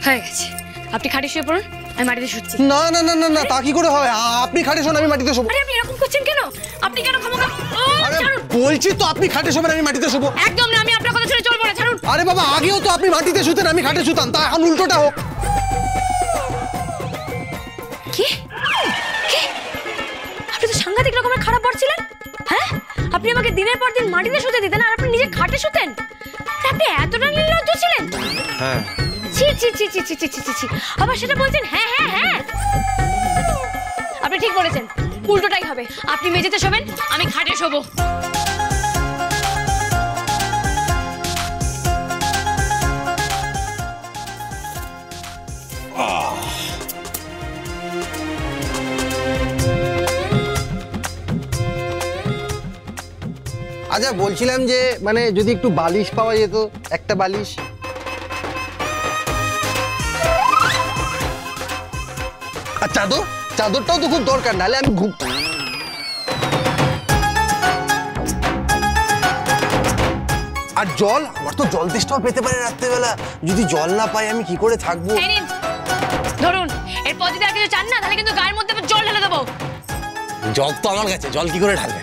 হয়ে গেছে, আপনি খাটে শুয়ে পড়ুন, আমি মাটিতে শুচ্ছি। না না না না না, তা কি করে হয়? আপনি খাটে শোন, আমি মাটিতে শোবো। আরে আপনি এরকম করছেন কেন? আপনি কেন ক্ষমা? আরে বলছি তো আপনি খাটে শোবেন, আমি মাটিতে শোবো। একদম না, আমি আপনার কথা শুনে চলবো না, ছাড়ুন। আরে বাবা, আগেও তো আপনি মাটিতে শুতেন, আমি খাটে শুতাম, তা এখন উল্টোটা হোক। কি? আপনি তো সাংঘাতিক রকমের খারাপ পড়ছিলেন। হ্যাঁ, আপনি আমাকে দিনের পর দিন মাটিতে শুতে দিতেন আর আপনি নিজে খাটে শুতেন। আপনি এতটা নির্লজ্জ ছিলেন? হ্যাঁ। ছি ছি ছি ছি ছি ছি ছি ছি, আবার সেটা বলছেন? হ্যাঁ হ্যাঁ হ্যাঁ, আপনি ঠিক বলেছেন, উল্টোটাই হবে। আপনি মেঝেতে শোবেন, আমি খাটে শোবো। আচ্ছা, বলছিলাম যে মানে যদি একটু বালিশ পাওয়া যেত, একটা বালিশ। আর চাদর, চাদরটাও তো খুব দরকার, নাহলে আমি ঘুম। আর জল, আমার তো জল তেষ্টাও পেতে পারে রাত্রেবেলা, যদি জল না পাই আমি কি করে থাকবো? ধরুন, এরপর যদি আর কিছু চান না, তাহলে কিন্তু গায়ের মধ্যে জল ঢেলে দেবো। জল তো আমার কাছে, জল কি করে ঢালবে?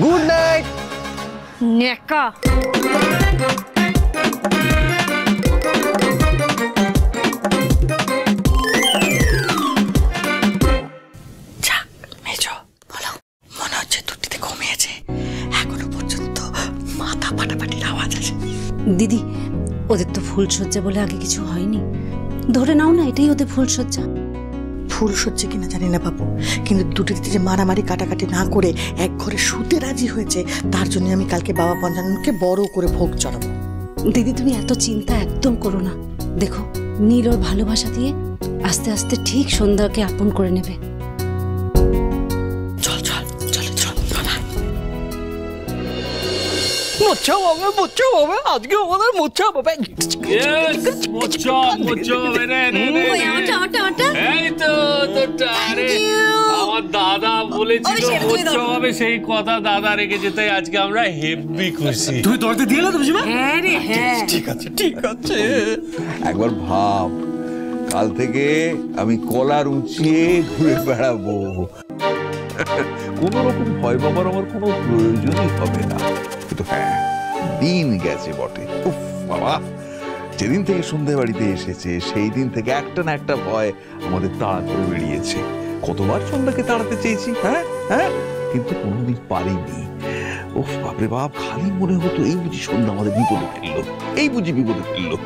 Good night. নেকা। দিদি, ওদের তো ফুলসজ্জা বলে আগে কিছু হয়নি, ধরে নাও না এটাই ওদের ফুলসজ্জা। ফুলসজ্জা কিনা জানি না বাবু, কিন্তু দুটো দিদি যে মারামারি কাটাকাটি না করে এক ঘরে শুতে রাজি হয়েছে, তার জন্য আমি কালকে বাবা পঞ্চাননকে বড় করে ভোগ চড়াবো। দিদি তুমি এত চিন্তা একদম করো না, দেখো নীল ওর ভালোবাসা দিয়ে আস্তে আস্তে ঠিক সন্ধ্যাকে আপন করে নেবে। চল চল চল চল বাবা। মোচ্ছা হবে, মোচ্ছা হবে, আজকে আমাদের মোচ্ছা হবে। মোচ্ছা মোচ্ছা হবে রে রে রে। এই তো তোটা, আরে আমার দাদা বলেছিল মোচ্ছা হবে, সেই কথা দাদা রেখেছে, তাই আজকে আমরা হেভি খুশি। তুমি দরজা দিয়ে না তুমি? হ্যাঁ রে হ্যাঁ, ঠিক আছে ঠিক আছে। একবার ভাব, কাল থেকে আমি কলার উঁচিয়ে ঘুরে বেড়াবো, কোন রকম ভয় পাবার আমার কোনো প্রয়োজনই হবে না। কিন্তু হ্যাঁ, দিন গেছে বটে। উফ বাবা, যেদিন থেকে সন্ধ্যা বাড়িতে এসেছে সেই দিন থেকে একটা না একটা ভয় আমাদের তাড়া করে বেরিয়েছে। কতবার সন্ধ্যাকে তাড়াতে চেয়েছি, হ্যাঁ হ্যাঁ, কিন্তু কোনোদিন পারিনি। উফ বাপরে বাপ, খালি মনে হতো এই বুঝি সন্ধ্যা আমাদের বিপদে ফেললো, এই বুঝি বিপদে ফেললো।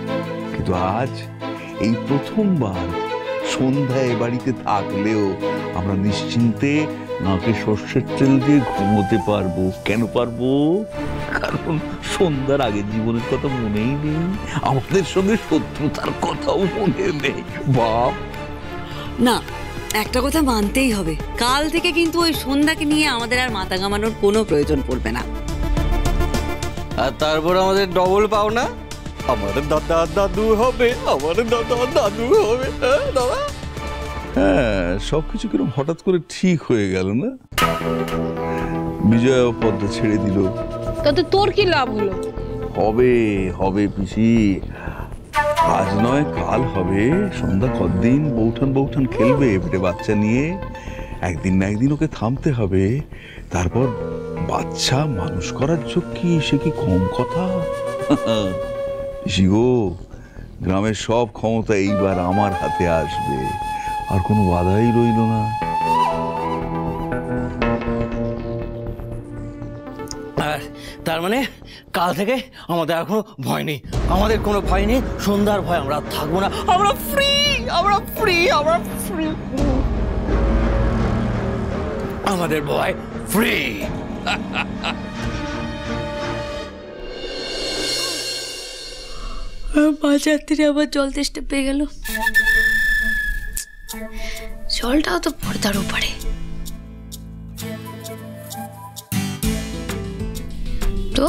কিন্তু আজ এই প্রথমবার সন্ধ্যা এ বাড়িতে থাকলেও আমরা নিশ্চিন্তে নাকে সর্ষের তেল দিয়ে ঘুমোতে পারবো। কেন পারবো? কারণ সন্ধ্যার আগের জীবনের কথা মনেই নেই, আমাদের সঙ্গে শত্রুতার কথাও মনে নেই। বাপ না, একটা কথা মানতেই হবে, কাল থেকে কিন্তু ওই সন্ধ্যাকে নিয়ে আমাদের আর মাথা ঘামানোর কোনো প্রয়োজন পড়বে না। আর তারপর আমাদের ডবল পাওনা, আমাদের দাদা দাদু হবে, আমাদের দাদা দাদু হবে। দাদা হ্যাঁ, সবকিছু কিরকম হঠাৎ করে ঠিক হয়ে গেল না? বিজয় পদ্মা ছেড়ে দিল, তাতে তোর কি লাভ হলো? হবে হবে পিসি, আজ নয় কাল হবে। সন্ধ্যা কতদিন বৌঠান বৌঠান খেলবে পেটে বাচ্চা নিয়ে, একদিন না একদিন ওকে থামতে হবে। তারপর বাচ্চা মানুষ করার ঝক্কি, সে কি কম কথা? পিসি গো, গ্রামের সব ক্ষমতা এইবার আমার হাতে আসবে, আর কোনো বাধাই রইল না। তার মানে কাল থেকে আমাদের আর কোনো ভয় নেই, আমাদের কোনো ভয় নেই, সন্ধ্যার ভয় আমরা থাকবো না, আমরা ফ্রি, আমরা ফ্রি, আমরা ফ্রি, আমাদের ভয় ফ্রি। মাঝরাত্রিরে আবার জল তেষ্টা পেয়ে গেল, জলটাও তো পর্দার উপরে। তো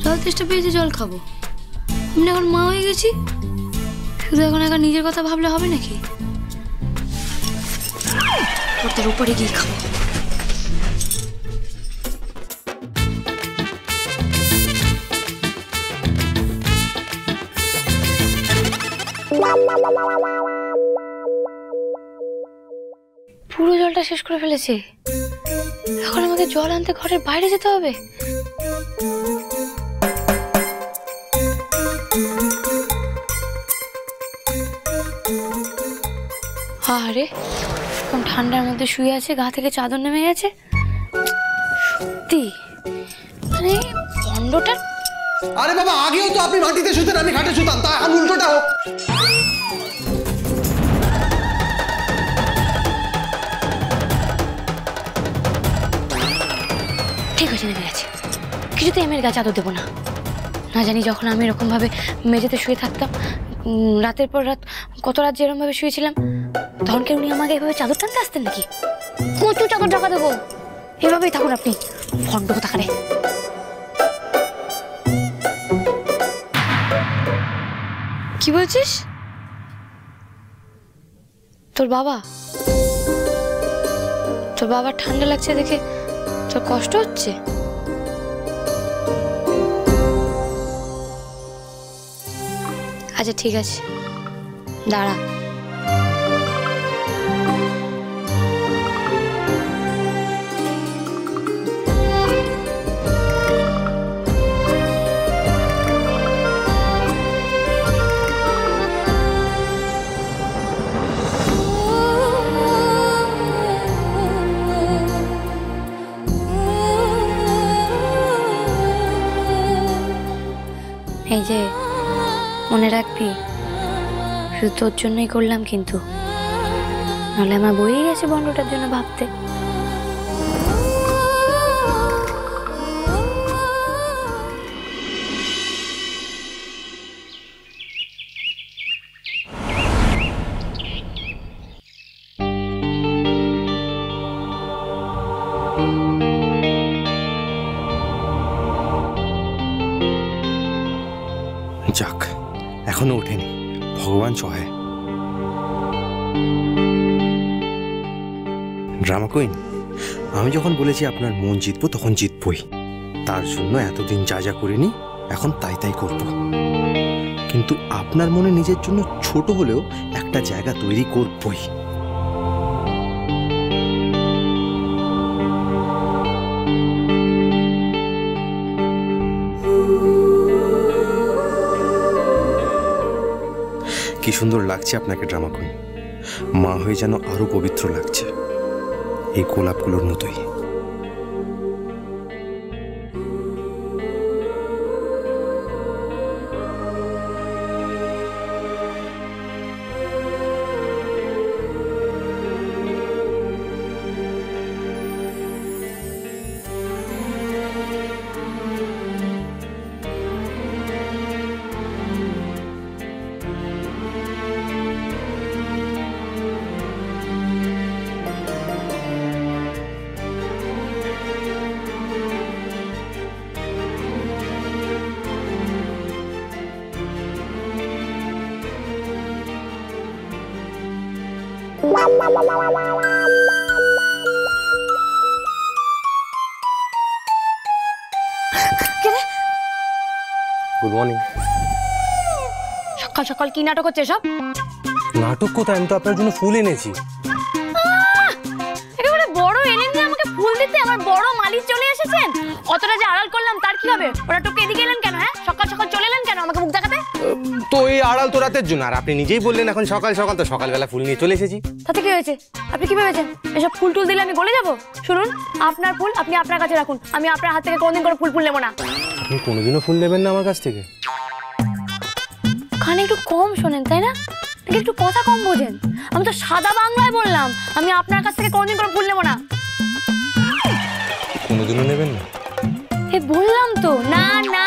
জল তেষ্টা পেয়েছে, জল খাবো। আমি এখন মা হয়ে গেছি, শুধু এখন একা নিজের কথা ভাবলে হবে নাকি? পর্দার উপরে গিয়ে খাবো। পুরো জলটা শেষ করে ফেলেছে। এখন আমাকে জল আনতে ঘরের বাইরে যেতে হবে। আরে এখন ঠান্ডার মধ্যে শুয়ে আছে, গা থেকে চাদর নেমে গেছে। সত্যি মানে বন্ডটা। আরে বাবা, আগেও তো আপনি মাটিতে শুতেন, আমি ঘাটে শুতাম, তা এখন উল্টোটা হোক। ঠিক আছে, নেমে গেছে। কিছুতে এমের গা চাদর দেবো না। না জানি যখন আমি এরকম ভাবে মেঝেতে শুয়ে থাকতাম, রাতের পর রাত কত রাত যেরকম ভাবে শুয়েছিলাম, তখন কি উনি আমাকে এভাবে চাদর টানতে আসতেন নাকি? কচু চাদর ঢাকা দেবো। এভাবেই থাকুন আপনি, ফন্ড কোথাকারে। কি বলছিস? তোর বাবার ঠান্ডা লাগছে দেখে তোর কষ্ট হচ্ছে? আচ্ছা ঠিক আছে, দাঁড়া। এই যে মনে রাখবি, শুধু তোর জন্যই করলাম, কিন্তু নাহলে আমার বই গেছে বন্ডটার জন্য ভাবতে। যাক, এখনো ওঠেনি, ভগবান সহায়। ড্রামা কুইন, আমি যখন বলেছি আপনার মন জিতবো, তখন জিতবই। তার জন্য এতদিন যা যা করিনি, এখন তাই তাই করব। কিন্তু আপনার মনে নিজের জন্য ছোট হলেও একটা জায়গা তৈরি করবই। কি সুন্দর লাগছে আপনাকে ড্রামা কুইন। মা হয়ে যেন আরো পবিত্র লাগছে, এই গোলাপগুলোর মতোই। Good morning. সকাল সকাল কি নাটক হচ্ছে সব? নাটক কোথায়? আমি তো আপনার জন্য ফুল এনেছি। একেবারে বড় এলেন যে আমাকে ফুল দিতে, আমার বড় মালিক চলে এসেছেন। অতটা যে আড়াল করলাম তার কি হবে? ওরা তোকে এদিকে এলেন কেন? হ্যাঁ, সকাল সকাল চলে এলেন কেন আমাকে মুখ দেখাতে? তো এই আড়াল তো রাতের জন্য, আর আপনি নিজেই বললেন এখন সকাল সকাল, তো সকালবেলা ফুল নিয়ে চলে এসেছি। তাতে কি হয়েছে? আপনি কি ভেবেছেন এসব ফুল টুল দিলে আমি গলে যাবো? শুনুন, আপনার ফুল আপনি আপনার কাছে রাখুন, আমি আপনার হাত থেকে কোনদিন করে ফুল নেবো না। আপনি কোনোদিনও ফুল নেবেন না আমার কাছ থেকে? কানে একটু কম শোনেন তাই না? একটু কথা কম বোঝেন। আমি তো সাদা বাংলায় বললাম, আমি আপনার কাছ থেকে কোনদিন করে ফুল নেবো না। কোনোদিনও নেবেন না? বললাম তো, না না